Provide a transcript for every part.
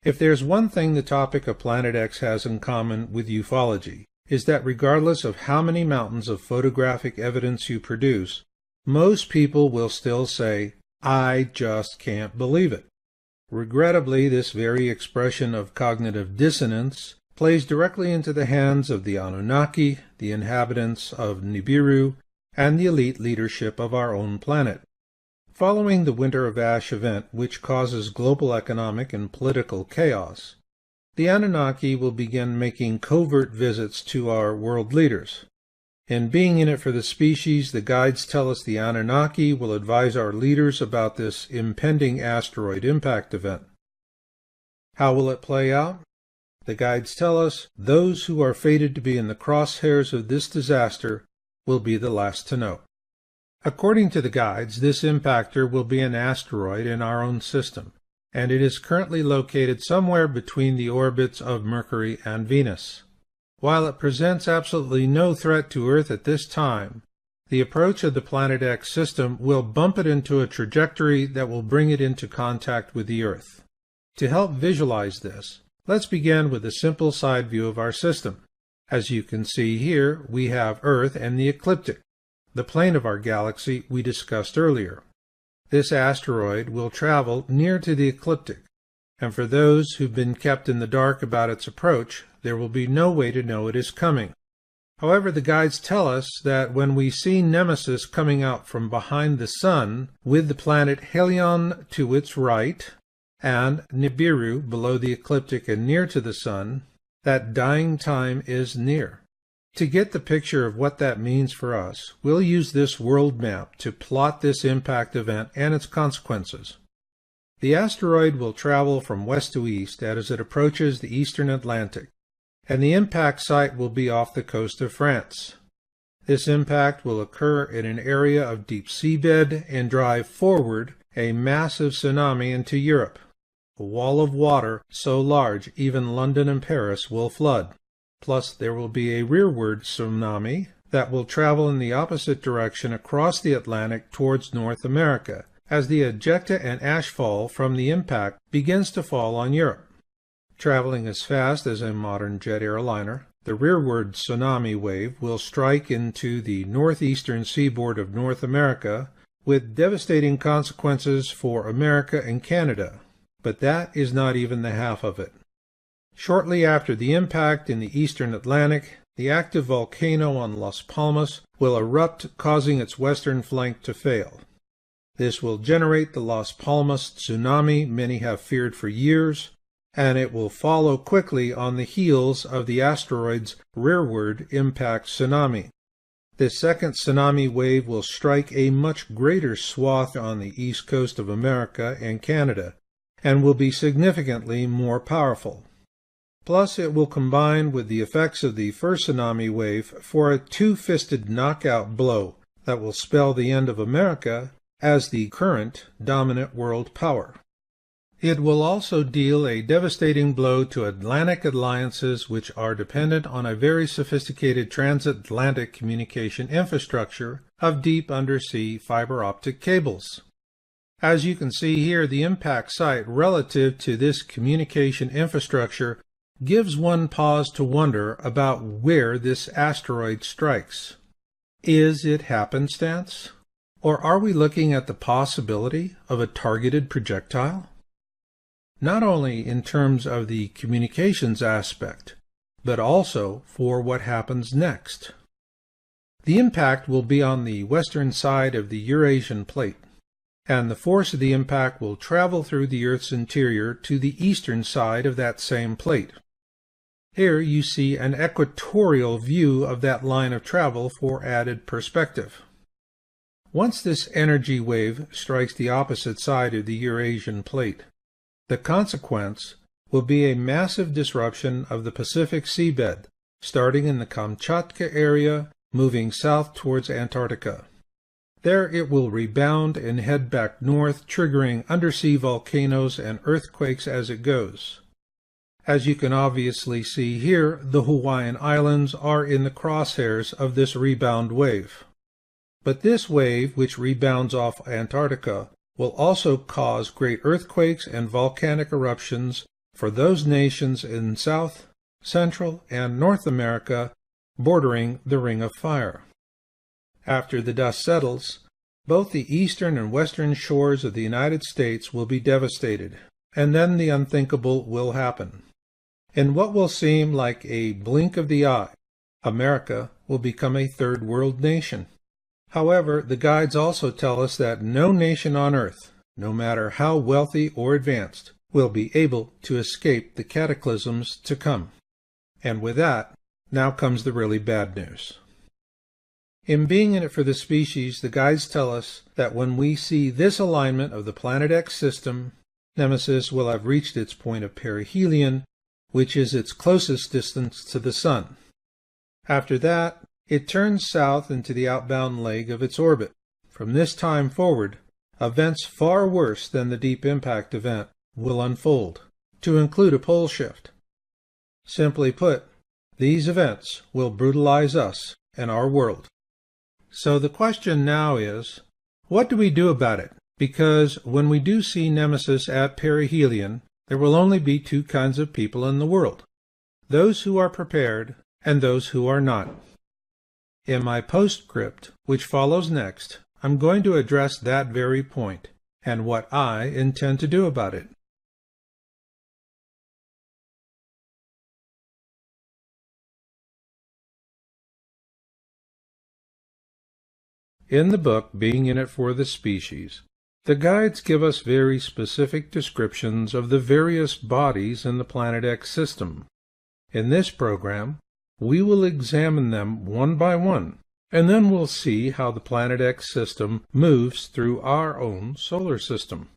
If there's one thing the topic of Planet X has in common with ufology, is that regardless of how many mountains of photographic evidence you produce, most people will still say, "I just can't believe it." Regrettably, this very expression of cognitive dissonance plays directly into the hands of the Anunnaki, the inhabitants of Nibiru, and the elite leadership of our own planet. Following the Winter of Ash event, which causes global economic and political chaos, the Anunnaki will begin making covert visits to our world leaders. And being in it for the species, the guides tell us the Anunnaki will advise our leaders about this impending asteroid impact event. How will it play out? The guides tell us those who are fated to be in the crosshairs of this disaster will be the last to know. According to the guides, this impactor will be an asteroid in our own system, and it is currently located somewhere between the orbits of Mercury and Venus. While it presents absolutely no threat to Earth at this time, the approach of the Planet X system will bump it into a trajectory that will bring it into contact with the Earth. To help visualize this, let's begin with a simple side view of our system. As you can see here, we have Earth and the ecliptic, the plane of our galaxy we discussed earlier. This asteroid will travel near to the ecliptic, and for those who've been kept in the dark about its approach, there will be no way to know it is coming. However, the guides tell us that when we see Nemesis coming out from behind the Sun, with the planet Helion to its right, and Nibiru below the ecliptic and near to the Sun, that dying time is near. To get the picture of what that means for us, we'll use this world map to plot this impact event and its consequences. The asteroid will travel from west to east as it approaches the eastern Atlantic, and the impact site will be off the coast of France. This impact will occur in an area of deep seabed and drive forward a massive tsunami into Europe, a wall of water so large even London and Paris will flood. Plus, there will be a rearward tsunami that will travel in the opposite direction across the Atlantic towards North America, as the ejecta and ashfall from the impact begins to fall on Europe. Traveling as fast as a modern jet airliner, the rearward tsunami wave will strike into the northeastern seaboard of North America with devastating consequences for America and Canada. But that is not even the half of it. Shortly after the impact in the eastern Atlantic, the active volcano on Las Palmas will erupt, causing its western flank to fail. This will generate the Las Palmas tsunami many have feared for years, and it will follow quickly on the heels of the asteroid's rearward impact tsunami. This second tsunami wave will strike a much greater swath on the east coast of America and Canada, and will be significantly more powerful. Plus, it will combine with the effects of the first tsunami wave for a two-fisted knockout blow that will spell the end of America as the current dominant world power. It will also deal a devastating blow to Atlantic alliances which are dependent on a very sophisticated transatlantic communication infrastructure of deep undersea fiber optic cables. As you can see here, the impact site relative to this communication infrastructure gives one pause to wonder about where this asteroid strikes. Is it happenstance? Or are we looking at the possibility of a targeted projectile? Not only in terms of the communications aspect, but also for what happens next. The impact will be on the western side of the Eurasian plate, and the force of the impact will travel through the Earth's interior to the eastern side of that same plate. Here you see an equatorial view of that line of travel for added perspective. Once this energy wave strikes the opposite side of the Eurasian plate, the consequence will be a massive disruption of the Pacific seabed, starting in the Kamchatka area, moving south towards Antarctica. There it will rebound and head back north, triggering undersea volcanoes and earthquakes as it goes. As you can obviously see here, the Hawaiian Islands are in the crosshairs of this rebound wave. But this wave, which rebounds off Antarctica, will also cause great earthquakes and volcanic eruptions for those nations in South, Central, and North America bordering the Ring of Fire. After the dust settles, both the eastern and western shores of the United States will be devastated, and then the unthinkable will happen. In what will seem like a blink of the eye, America will become a third world nation. However, the guides also tell us that no nation on earth, no matter how wealthy or advanced, will be able to escape the cataclysms to come. And with that, now comes the really bad news. In Being in It for the Species, the guides tell us that when we see this alignment of the Planet X system, Nemesis will have reached its point of perihelion, which is its closest distance to the Sun. After that, it turns south into the outbound leg of its orbit. From this time forward, events far worse than the Deep Impact event will unfold, to include a pole shift. Simply put, these events will brutalize us and our world. So the question now is, what do we do about it? Because when we do see Nemesis at perihelion, there will only be two kinds of people in the world: those who are prepared and those who are not. In my postscript, which follows next, I'm going to address that very point and what I intend to do about it. In the book Being in It for the Species, the guides give us very specific descriptions of the various bodies in the Planet X system. In this program, we will examine them one by one, and then we'll see how the Planet X system moves through our own solar system.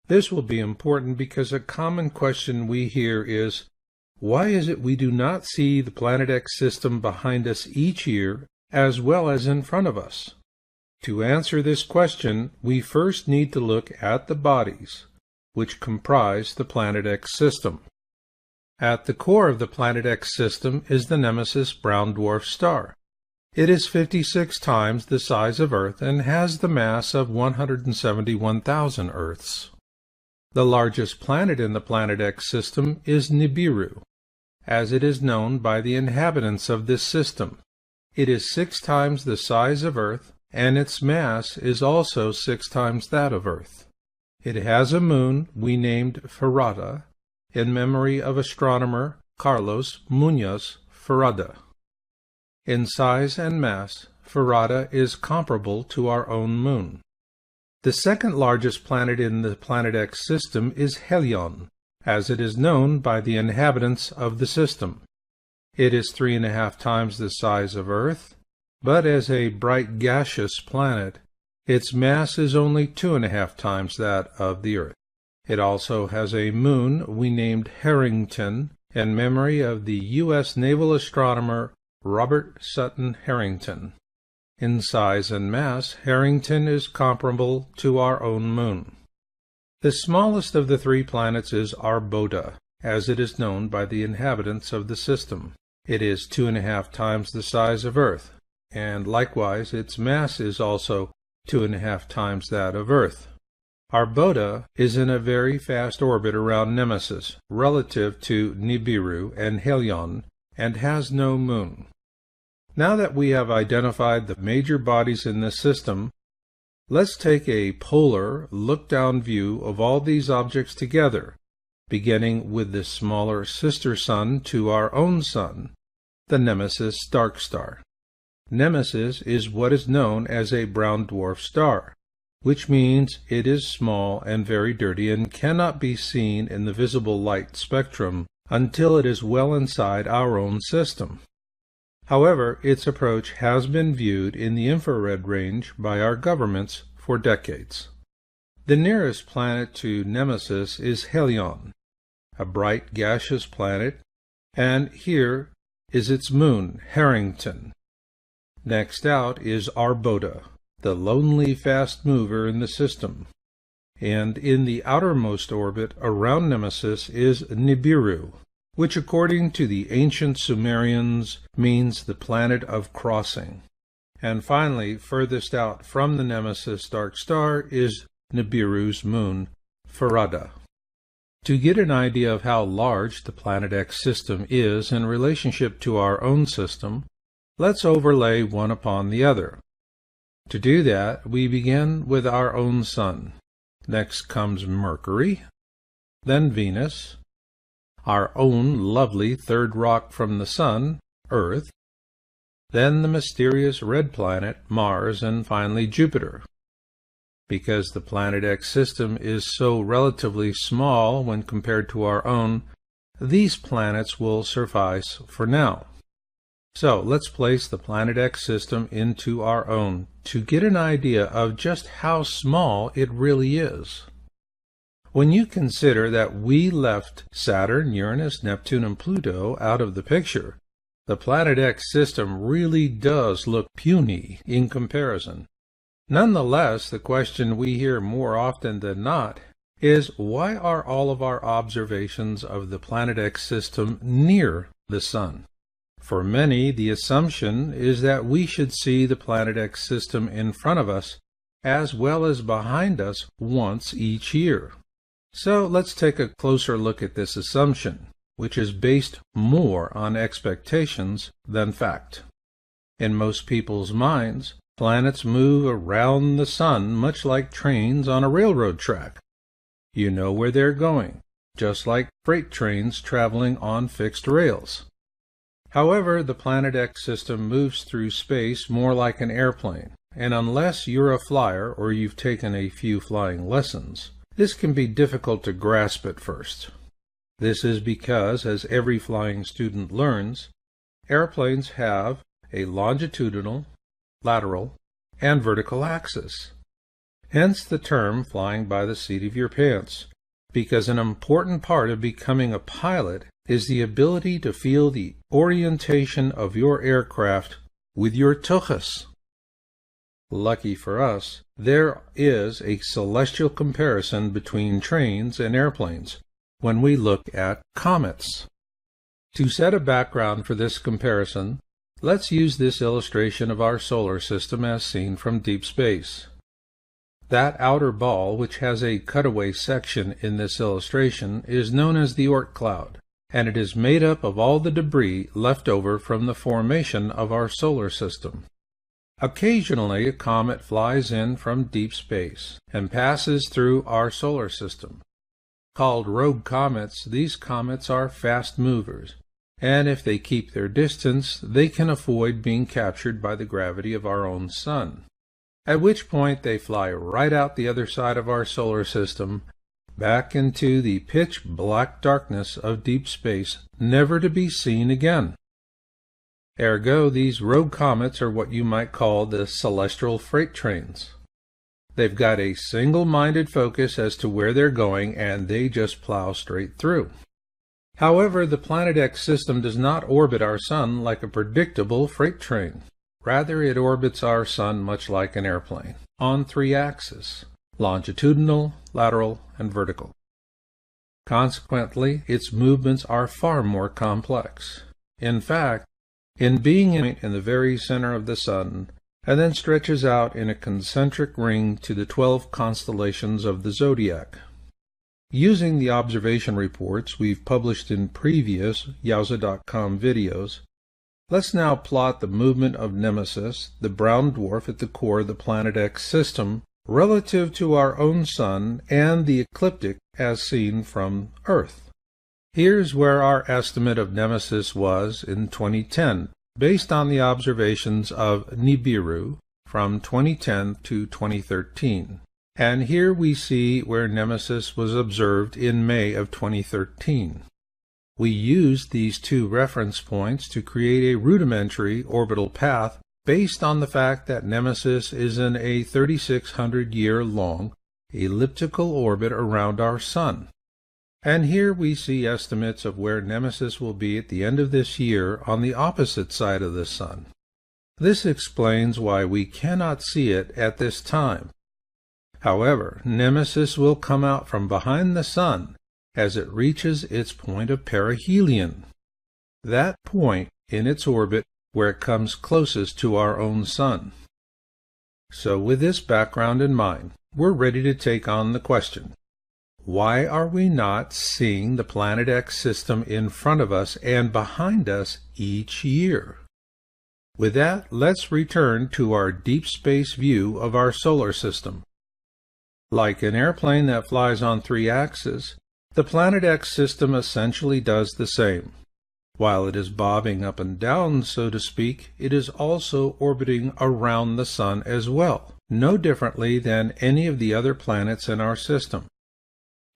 This will be important because a common question we hear is, why is it we do not see the Planet X system behind us each year as well as in front of us? To answer this question, we first need to look at the bodies which comprise the Planet X system. At the core of the Planet X system is the Nemesis brown dwarf star. It is 56 times the size of Earth and has the mass of 171,000 Earths. The largest planet in the Planet X system is Nibiru, as it is known by the inhabitants of this system. It is 6 times the size of Earth, and its mass is also 6 times that of Earth. It has a moon we named Ferrada, in memory of astronomer Carlos Muñoz Ferrada. In size and mass, Ferrada is comparable to our own moon. The second largest planet in the Planet X system is Helion, as it is known by the inhabitants of the system. It is 3.5 times the size of Earth, but as a bright gaseous planet, its mass is only 2.5 times that of the Earth. It also has a moon we named Harrington in memory of the U.S. naval astronomer Robert Sutton Harrington. In size and mass, Harrington is comparable to our own moon. The smallest of the 3 planets is Arbota, as it is known by the inhabitants of the system. It is 2.5 times the size of Earth, and likewise its mass is also 2.5 times that of Earth. Arbota is in a very fast orbit around Nemesis relative to Nibiru and Helion, and has no moon. Now that we have identified the major bodies in this system, let's take a polar, look-down view of all these objects together, beginning with the smaller sister sun to our own sun, the Nemesis dark star. Nemesis is what is known as a brown dwarf star, which means it is small and very dirty and cannot be seen in the visible light spectrum until it is well inside our own system. However, its approach has been viewed in the infrared range by our governments for decades. The nearest planet to Nemesis is Helion, a bright gaseous planet, and here is its moon, Harrington. Next out is Arbota, the lonely fast mover in the system, and in the outermost orbit around Nemesis is Nibiru, which according to the ancient Sumerians means the planet of crossing. And finally, furthest out from the Nemesis dark star is Nibiru's moon, Ferrada. To get an idea of how large the Planet X system is in relationship to our own system, let's overlay one upon the other. To do that, we begin with our own Sun. Next comes Mercury, then Venus, our own lovely third rock from the Sun, Earth, then the mysterious red planet, Mars, and finally Jupiter. Because the Planet X system is so relatively small when compared to our own, these planets will suffice for now. So let's place the Planet X system into our own to get an idea of just how small it really is. When you consider that we left Saturn, Uranus, Neptune, and Pluto out of the picture, the Planet X system really does look puny in comparison. Nonetheless, the question we hear more often than not is, why are all of our observations of the Planet X system near the Sun? For many, the assumption is that we should see the Planet X system in front of us as well as behind us once each year. So let's take a closer look at this assumption, which is based more on expectations than fact. In most people's minds, planets move around the Sun much like trains on a railroad track. You know where they're going, just like freight trains traveling on fixed rails. However, the Planet X system moves through space more like an airplane, and unless you're a flyer or you've taken a few flying lessons, this can be difficult to grasp at first. This is because, as every flying student learns, airplanes have a longitudinal, lateral, and vertical axis. Hence the term flying by the seat of your pants, because an important part of becoming a pilot is the ability to feel the orientation of your aircraft with your tuchus. Lucky for us, there is a celestial comparison between trains and airplanes when we look at comets. To set a background for this comparison, let's use this illustration of our solar system as seen from deep space. That outer ball, which has a cutaway section in this illustration, is known as the Oort cloud, and it is made up of all the debris left over from the formation of our solar system. Occasionally, a comet flies in from deep space and passes through our solar system. Called rogue comets, these comets are fast movers, and if they keep their distance, they can avoid being captured by the gravity of our own Sun, at which point they fly right out the other side of our solar system, back into the pitch-black darkness of deep space, never to be seen again. Ergo, these rogue comets are what you might call the celestial freight trains. They've got a single-minded focus as to where they're going, and they just plow straight through. However, the Planet X system does not orbit our Sun like a predictable freight train. Rather, it orbits our Sun much like an airplane, on three axes: longitudinal, lateral, and vertical. Consequently, its movements are far more complex. In fact, in being in the very center of the Sun, and then stretches out in a concentric ring to the 12 constellations of the zodiac. Using the observation reports we've published in previous Yowza.com videos, let's now plot the movement of Nemesis, the brown dwarf at the core of the Planet X system, relative to our own Sun and the ecliptic as seen from Earth. Here's where our estimate of Nemesis was in 2010, based on the observations of Nibiru from 2010 to 2013. And here we see where Nemesis was observed in May of 2013. We used these two reference points to create a rudimentary orbital path based on the fact that Nemesis is in a 3,600-year-long elliptical orbit around our Sun. And here we see estimates of where Nemesis will be at the end of this year on the opposite side of the Sun. This explains why we cannot see it at this time. However, Nemesis will come out from behind the Sun as it reaches its point of perihelion, that point in its orbit where it comes closest to our own Sun. So with this background in mind, we're ready to take on the question: why are we not seeing the Planet X system in front of us and behind us each year? With that, let's return to our deep space view of our solar system. Like an airplane that flies on 3 axes, the Planet X system essentially does the same. While it is bobbing up and down, so to speak, it is also orbiting around the Sun as well, no differently than any of the other planets in our system.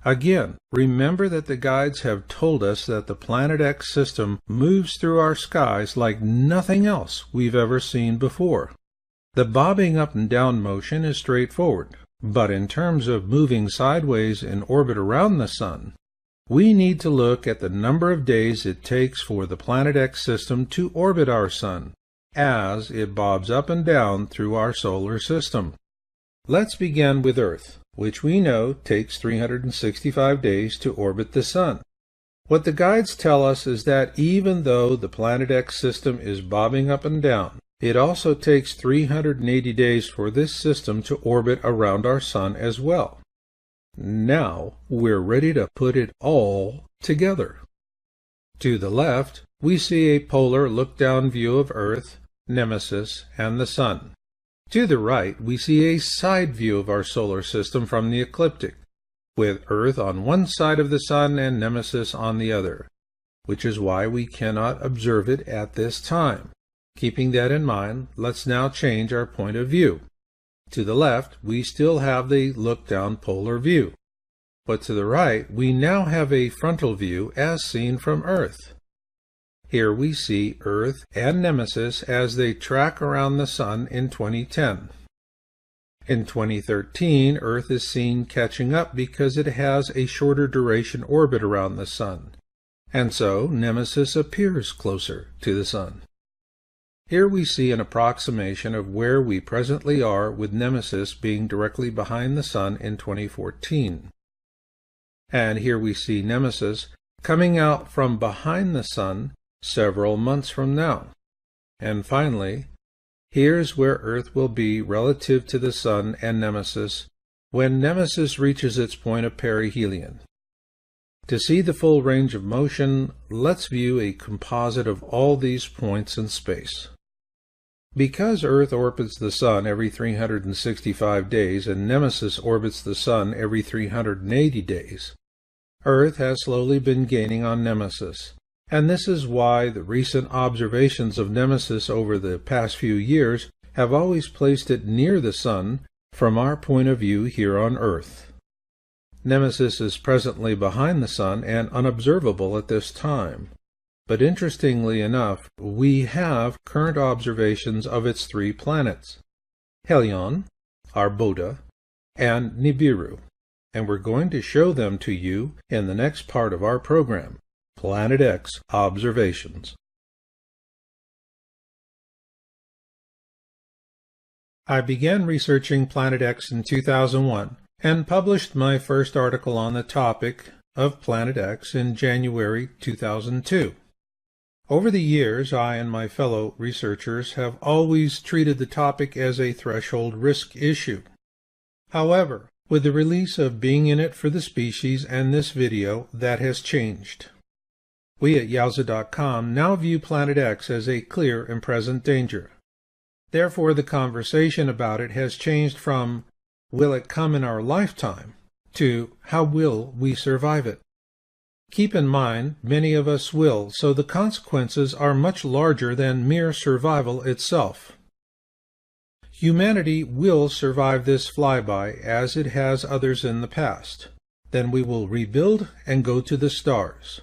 Again, remember that the guides have told us that the Planet X system moves through our skies like nothing else we've ever seen before. The bobbing up and down motion is straightforward, but in terms of moving sideways in orbit around the Sun, we need to look at the number of days it takes for the Planet X system to orbit our Sun, as it bobs up and down through our solar system. Let's begin with Earth, which we know takes 365 days to orbit the Sun. What the guides tell us is that even though the Planet X system is bobbing up and down, it also takes 380 days for this system to orbit around our Sun as well. Now we're ready to put it all together. To the left, we see a polar look-down view of Earth, Nemesis, and the Sun. To the right, we see a side view of our solar system from the ecliptic, with Earth on one side of the Sun and Nemesis on the other, which is why we cannot observe it at this time. Keeping that in mind, let's now change our point of view. To the left, we still have the look-down polar view, but to the right, we now have a frontal view as seen from Earth. Here we see Earth and Nemesis as they track around the Sun in 2010. In 2013, Earth is seen catching up because it has a shorter duration orbit around the Sun, and so Nemesis appears closer to the Sun. Here we see an approximation of where we presently are, with Nemesis being directly behind the Sun in 2014. And here we see Nemesis coming out from behind the Sun several months from now. And finally, here's where Earth will be relative to the Sun and Nemesis when Nemesis reaches its point of perihelion. To see the full range of motion, let's view a composite of all these points in space. Because Earth orbits the Sun every 365 days and Nemesis orbits the Sun every 380 days, Earth has slowly been gaining on Nemesis, and this is why the recent observations of Nemesis over the past few years have always placed it near the Sun from our point of view here on Earth. Nemesis is presently behind the Sun and unobservable at this time. But interestingly enough, we have current observations of its 3 planets, Helion, Arbota, and Nibiru, and we're going to show them to you in the next part of our program, Planet X Observations. I began researching Planet X in 2001 and published my first article on the topic of Planet X in January 2002. Over the years, I and my fellow researchers have always treated the topic as a threshold risk issue. However, with the release of Being in It for the Species and this video, that has changed. We at Yowza.com now view Planet X as a clear and present danger. Therefore, the conversation about it has changed from, will it come in our lifetime, to how will we survive it? Keep in mind, many of us will, so the consequences are much larger than mere survival itself. Humanity will survive this flyby as it has others in the past. Then we will rebuild and go to the stars.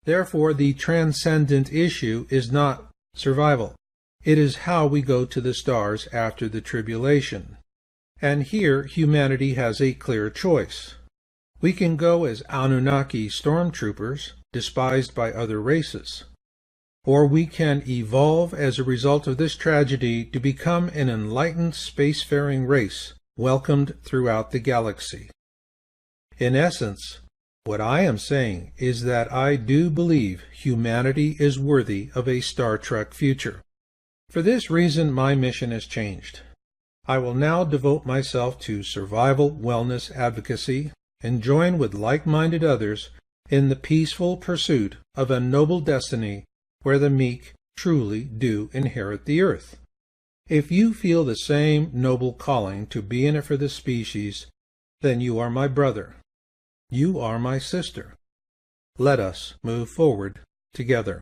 Therefore, the transcendent issue is not survival. It is how we go to the stars after the tribulation. And here, humanity has a clear choice. We can go as Anunnaki stormtroopers, despised by other races. Or we can evolve as a result of this tragedy to become an enlightened spacefaring race, welcomed throughout the galaxy. In essence, what I am saying is that I do believe humanity is worthy of a Star Trek future. For this reason, my mission has changed. I will now devote myself to survival wellness advocacy and join with like-minded others in the peaceful pursuit of a noble destiny where the meek truly do inherit the earth. If you feel the same noble calling to be in it for the species, then you are my brother. You are my sister. Let us move forward together.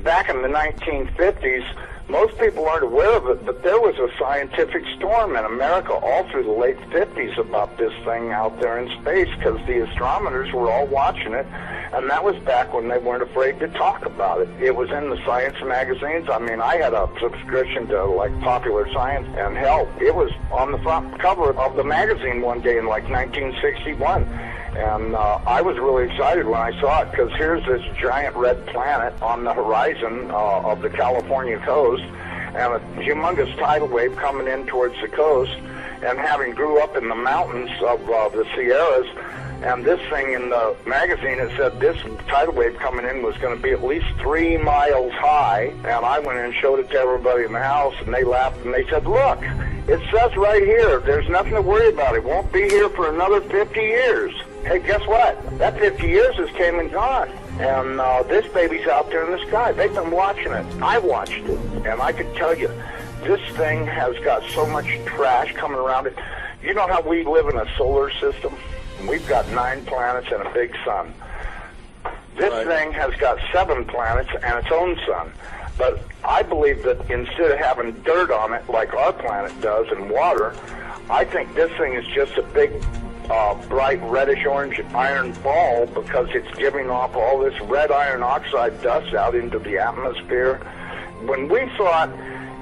Back in the 1950s, most people aren't aware of it, but there was a scientific storm in America all through the late 50s about this thing out there in space, because the astronomers were all watching it, and that was back when they weren't afraid to talk about it. It was in the science magazines. I mean, I had a subscription to, like, Popular Science, and hell, it was on the front cover of the magazine one day in, like, 1961. And I was really excited when I saw it, because here's this giant red planet on the horizon of the California coast, and a humongous tidal wave coming in towards the coast. And having grew up in the mountains of the Sierras, and this thing in the magazine, it said this tidal wave coming in was going to be at least 3 miles high. And I went in and showed it to everybody in the house, and they laughed, and they said, look, it says right here, there's nothing to worry about. It won't be here for another 50 years. Hey, guess what? That 50 years has came and gone. And this baby's out there in the sky. They've been watching it. I watched it. And I can tell you, this thing has got so much trash coming around it. You know how we live in a solar system? We've got 9 planets and a big sun. This thing has got 7 planets and its own sun. But I believe that instead of having dirt on it like our planet does and water, I think this thing is just a big bright reddish-orange iron ball, because it's giving off all this red iron oxide dust out into the atmosphere. When we saw it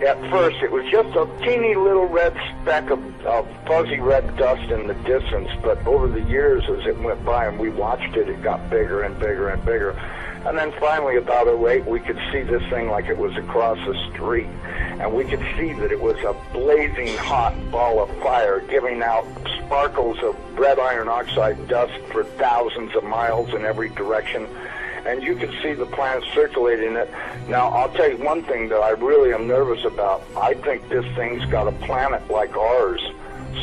at first, it was just a teeny little red speck of fuzzy red dust in the distance, but over the years as it went by and we watched it, it got bigger and bigger and bigger. And then finally, about 2008, we could see this thing like it was across the street. And we could see that it was a blazing hot ball of fire giving out sparkles of red iron oxide dust for thousands of miles in every direction. And you could see the planet circulating it. Now, I'll tell you one thing that I really am nervous about. I think this thing's got a planet like ours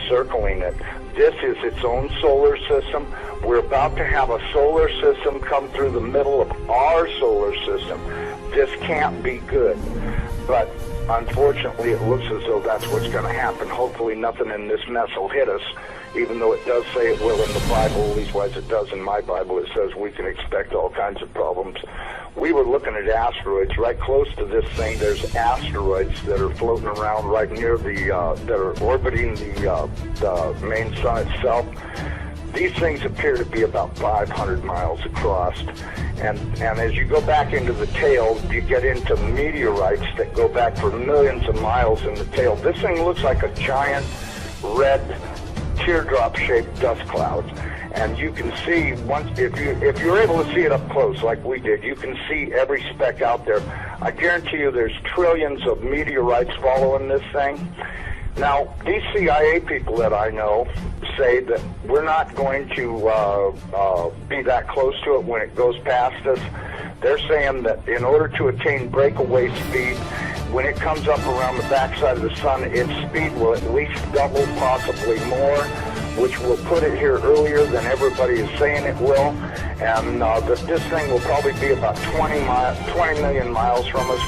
circling it. This is its own solar system. We're about to have a solar system come through the middle of our solar system. This can't be good. But unfortunately, it looks as though that's what's going to happen. Hopefully nothing in this mess will hit us, even though it does say it will in the Bible, leastwise it does in my Bible. It says we can expect all kinds of problems. We were looking at asteroids right close to this thing. There's asteroids that are floating around right near the, that are orbiting the main sun itself. These things appear to be about 500 miles across. And as you go back into the tail, you get into meteorites that go back for millions of miles in the tail. This thing looks like a giant red teardrop-shaped dust cloud. And you can see, if you're able to see it up close like we did, you can see every speck out there. I guarantee you there's trillions of meteorites following this thing. Now, these CIA people that I know say that we're not going to be that close to it when it goes past us. They're saying that in order to attain breakaway speed, when it comes up around the backside of the sun, its speed will at least double, possibly more, which will put it here earlier than everybody is saying it will. And that this thing will probably be about 20 million miles from us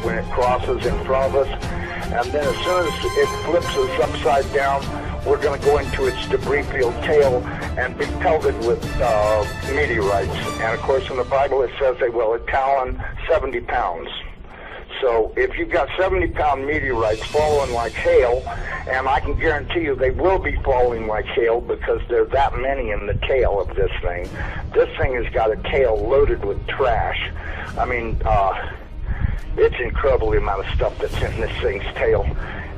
when it crosses in front of us. And then as soon as it flips us upside down, we're going to go into its debris field tail and be pelted with meteorites. And of course in the Bible it says they will talon 70 pounds. So if you've got 70-pound meteorites falling like hail, and I can guarantee you they will be falling like hail because there are that many in the tail of this thing. This thing has got a tail loaded with trash. I mean, it's incredible the amount of stuff that's in this thing's tail.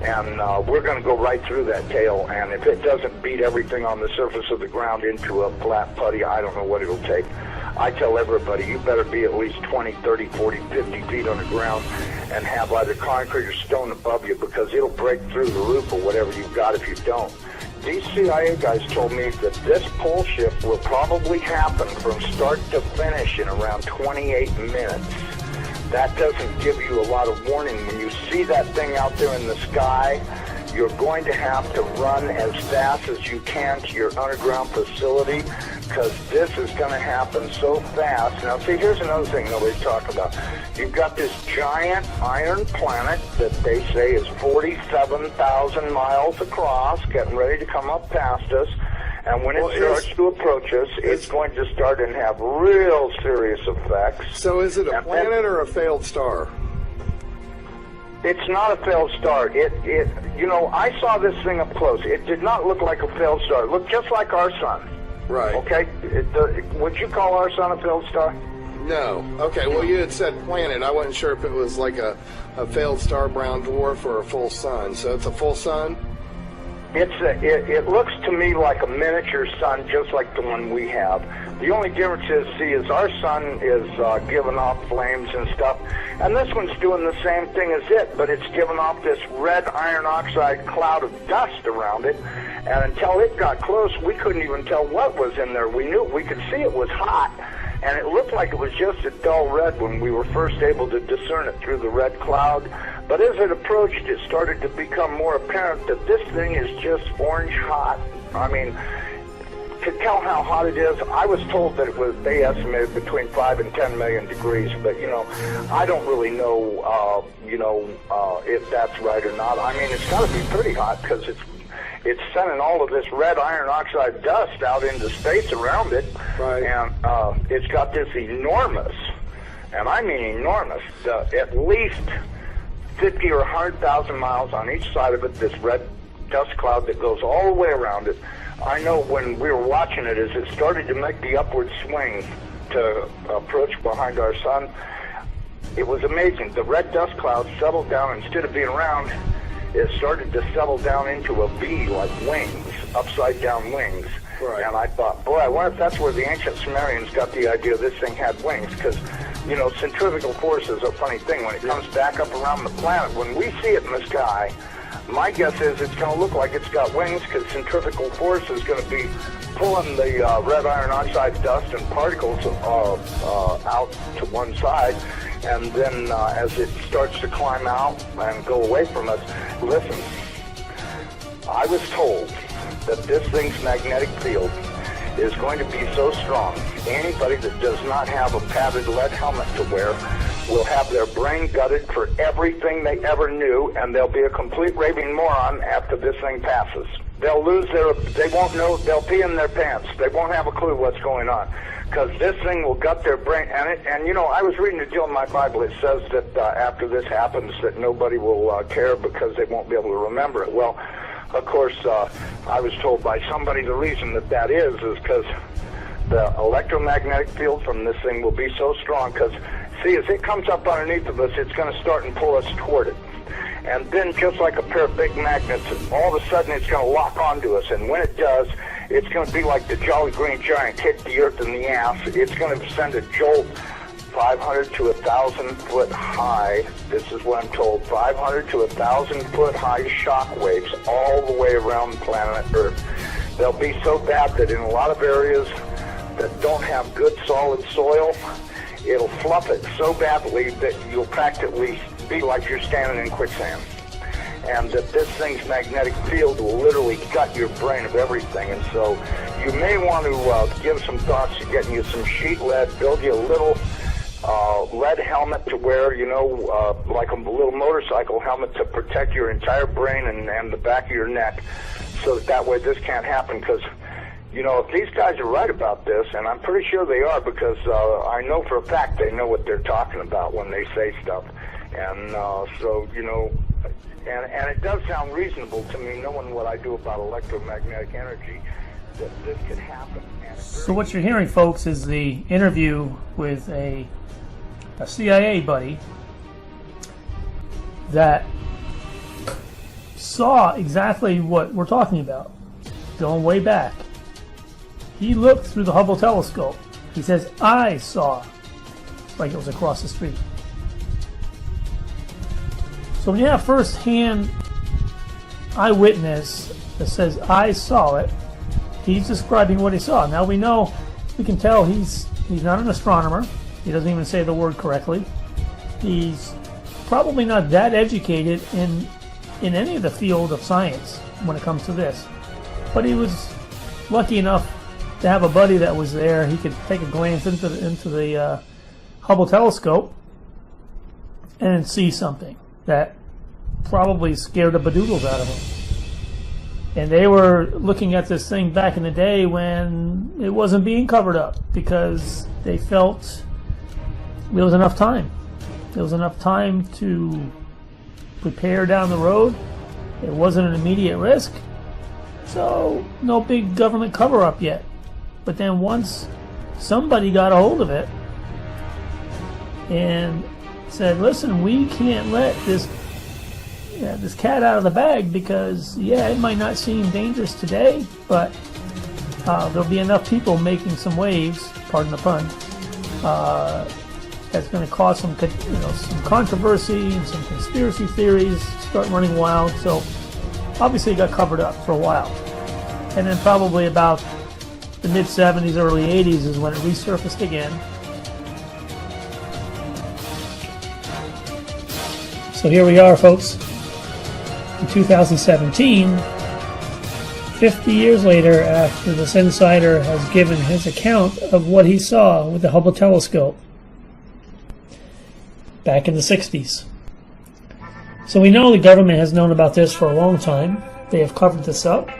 And we're going to go right through that tail, and if it doesn't beat everything on the surface of the ground into a flat putty, I don't know what it'll take. I tell everybody, you better be at least 20, 30, 40, 50 feet underground and have either concrete or stone above you, because it'll break through the roof or whatever you've got if you don't. These CIA guys told me that this pole shift will probably happen from start to finish in around 28 minutes. That doesn't give you a lot of warning. When you see that thing out there in the sky, you're going to have to run as fast as you can to your underground facility, because this is going to happen so fast. Now, see, here's another thing nobody's talking about. You've got this giant iron planet that they say is 47,000 miles across, getting ready to come up past us. And when it starts to approach us, it's going to start and have real serious effects. So is it a planet or a failed star? It's not a failed star. You know, I saw this thing up close. It did not look like a failed star. It looked just like our sun. Right. Okay? Would you call our sun a failed star? No. Okay, well, you had said planet. I wasn't sure if it was like a failed star, brown dwarf, or a full sun. So it's a full sun? It looks to me like a miniature sun, just like the one we have. The only difference is our sun is giving off flames and stuff, and this one's doing the same thing as it, but it's giving off this red iron oxide cloud of dust around it, and until it got close, we couldn't even tell what was in there. We could see it was hot, and it looked like it was just a dull red when we were first able to discern it through the red cloud. But as it approached, it started to become more apparent that this thing is just orange hot. I mean, to tell how hot it is, I was told that they estimated between 5 and 10 million degrees, but, you know, I don't really know, if that's right or not. I mean, it's got to be pretty hot, because it's sending all of this red iron oxide dust out into space around it. Right. And it's got this enormous, and I mean enormous, at least 50 or 100,000 miles on each side of it, this red dust cloud that goes all the way around it. I know when we were watching it, as it started to make the upward swing to approach behind our sun, it was amazing. The red dust cloud settled down. Instead of being round, it started to settle down into a V, like wings, upside down wings. Right. And I thought, boy, I wonder if that's where the ancient Sumerians got the idea this thing had wings, because, you know, centrifugal force is a funny thing. When it comes back up around the planet, when we see it in the sky, my guess is it's going to look like it's got wings, because centrifugal force is going to be pulling the red iron oxide dust and particles out to one side, and then as it starts to climb out and go away from us, listen, I was told that this thing's magnetic field is going to be so strong, anybody that does not have a padded lead helmet to wear will have their brain gutted for everything they ever knew, and they'll be a complete raving moron after this thing passes. They'll they won't know, they'll pee in their pants. They won't have a clue what's going on, because this thing will gut their brain. And you know, I was reading a deal in my Bible. It says that after this happens, that nobody will care because they won't be able to remember it. Well, of course, I was told by somebody the reason that is because the electromagnetic field from this thing will be so strong, because, see, as it comes up underneath of us, it's going to start and pull us toward it. And then, just like a pair of big magnets, all of a sudden it's going to lock onto us. And when it does, it's going to be like the Jolly Green Giant hit the earth in the ass. It's going to send a jolt 500 to 1,000 foot high. This is what I'm told. 500 to 1,000 foot high shock waves all the way around the planet Earth. They'll be so bad that in a lot of areas that don't have good solid soil, it'll fluff it so badly that you'll practically be like you're standing in quicksand. And that this thing's magnetic field will literally gut your brain of everything. And so you may want to give some thoughts to getting you some sheet lead, build you a little lead helmet to wear, you know, like a little motorcycle helmet to protect your entire brain and the back of your neck, so that way this can't happen. Because, you know, if these guys are right about this, and I'm pretty sure they are, because I know for a fact they know what they're talking about when they say stuff. And so, you know, and it does sound reasonable to me, knowing what I do about electromagnetic energy, that this could happen. So what you're hearing, folks, is the interview with a CIA buddy that saw exactly what we're talking about, going way back. He looked through the Hubble telescope He says, I saw, like it was across the street. So when you have first-hand eyewitness that says, I saw it, he's describing what he saw. Now we know, we can tell he's not an astronomer. He doesn't even say the word correctly. He's probably not that educated in any of the field of science when it comes to this. But he was lucky enough to have a buddy that was there. He could take a glance into the Hubble telescope and see something that probably scared the bedoodles out of him. And they were looking at this thing back in the day when it wasn't being covered up because they felt there was enough time. There was enough time to prepare down the road. It wasn't an immediate risk. So no big government cover-up yet. But then once somebody got a hold of it and said, listen, we can't let this cat out of the bag because, it might not seem dangerous today, but there'll be enough people making some waves, pardon the pun, that's going to cause some controversy and some conspiracy theories start running wild. So obviously it got covered up for a while. And then probably about the mid-70s, early 80s is when it resurfaced again. So here we are, folks. In 2017, 50 years later, after this insider has given his account of what he saw with the Hubble telescope back in the 60s. So we know the government has known about this for a long time. They have covered this up.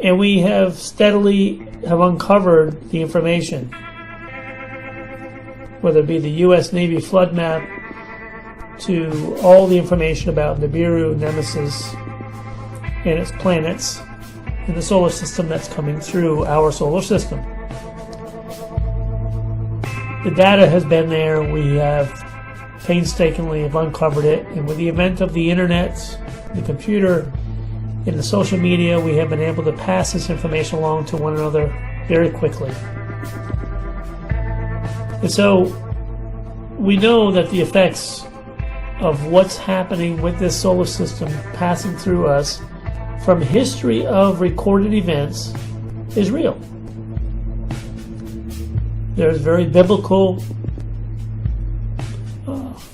And we have steadily uncovered the information, whether it be the U.S. Navy flood map to all the information about Nibiru, Nemesis, and its planets in the solar system that's coming through our solar system. The data has been there. We have painstakingly uncovered it, and with the advent of the internet, the computer, and the social media, we have been able to pass this information along to one another very quickly. And so we know that the effects of what's happening with this solar system passing through us from history of recorded events is real. There's very biblical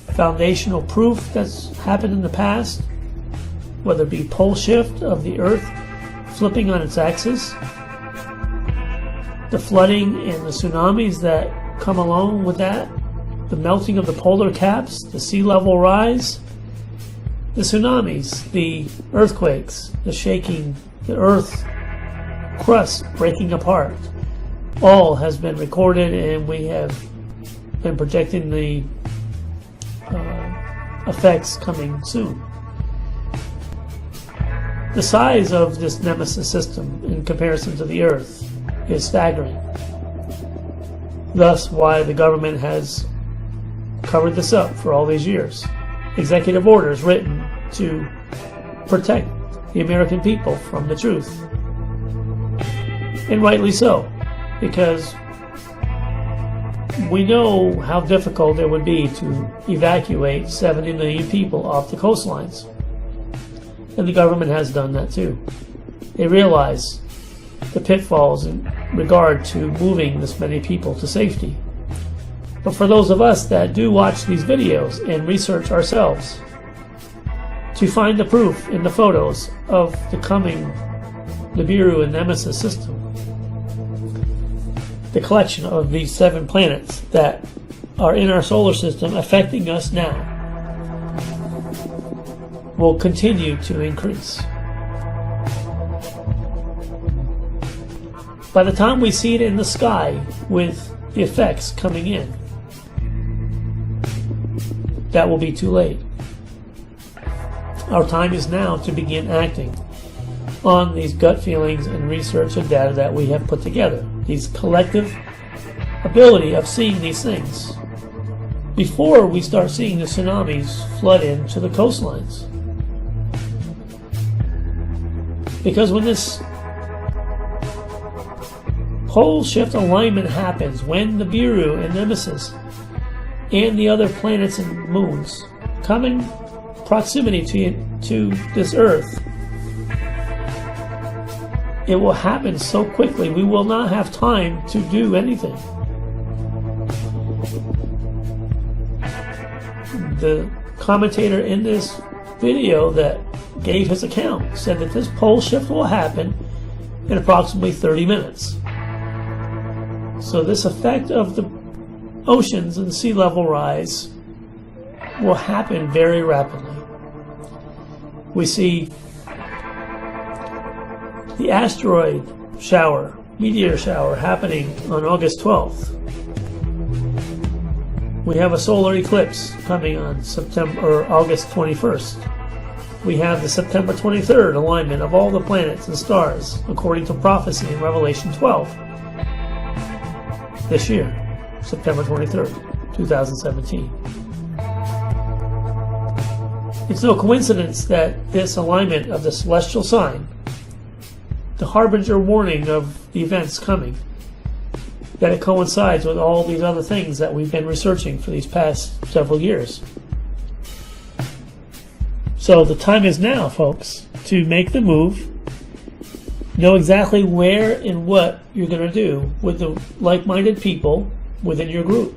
foundational proof that's happened in the past, whether it be pole shift of the Earth flipping on its axis, the flooding and the tsunamis that come along with that, the melting of the polar caps, the sea level rise, the tsunamis, the earthquakes, the shaking, the Earth crust breaking apart, all has been recorded, and we have been projecting the effects coming soon. The size of this Nemesis system in comparison to the Earth is staggering. Thus why the government has covered this up for all these years. Executive orders written to protect the American people from the truth. And rightly so, because we know how difficult it would be to evacuate 70 million people off the coastlines. And the government has done that too. They realize the pitfalls in regard to moving this many people to safety. But for those of us that do watch these videos and research ourselves, to find the proof in the photos of the coming Nibiru and Nemesis system, the collection of these 7 planets that are in our solar system affecting us now, will continue to increase. By the time we see it in the sky with the effects coming in, that will be too late. Our time is now to begin acting on these gut feelings and research and data that we have put together. These collective ability of seeing these things before we start seeing the tsunamis flood into the coastlines. Because when this pole shift alignment happens when Nibiru and Nemesis and the other planets and moons come in proximity to this Earth. It will happen so quickly we will not have time to do anything. The commentator in this video that gave his account said that this pole shift will happen in approximately 30 minutes. So this effect of the oceans and sea level rise will happen very rapidly. We see the asteroid shower, meteor shower, happening on August 12th. We have a solar eclipse coming on August 21st. We have the September 23rd alignment of all the planets and stars, according to prophecy in Revelation 12. This year, September 23rd, 2017. It's no coincidence that this alignment of the celestial sign, the harbinger warning of the events coming, that it coincides with all these other things that we've been researching for these past several years. So the time is now, folks, to make the move, know exactly where and what you're going to do with the like-minded people within your group.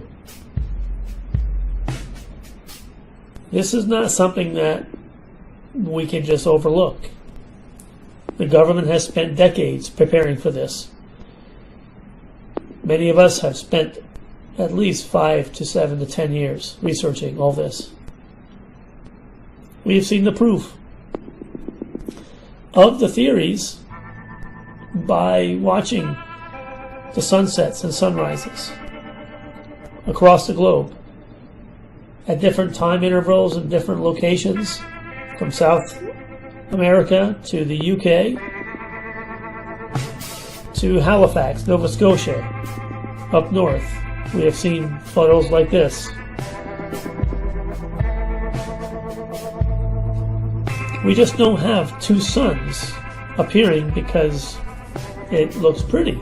This is not something that we can just overlook. The government has spent decades preparing for this. Many of us have spent at least 5 to 7 to 10 years researching all this. We have seen the proof of the theories by watching the sunsets and sunrises across the globe at different time intervals and different locations, from South America to the UK to Halifax, Nova Scotia, up north. We have seen photos like this. We just don't have two suns appearing because it looks pretty.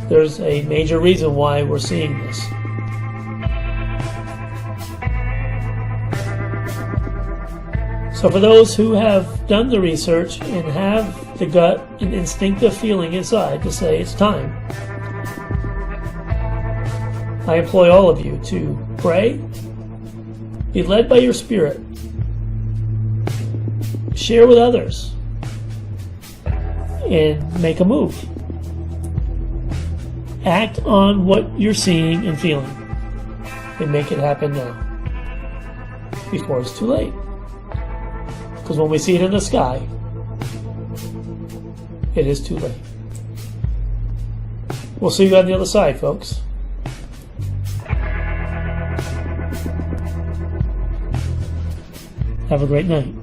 There's a major reason why we're seeing this. So for those who have done the research and have the gut and instinctive feeling inside to say it's time, I employ all of you to pray, be led by your spirit, share with others, and make a move. Act on what you're seeing and feeling and make it happen now before it's too late. Because when we see it in the sky, it is too late. We'll see you on the other side, folks. Have a great night.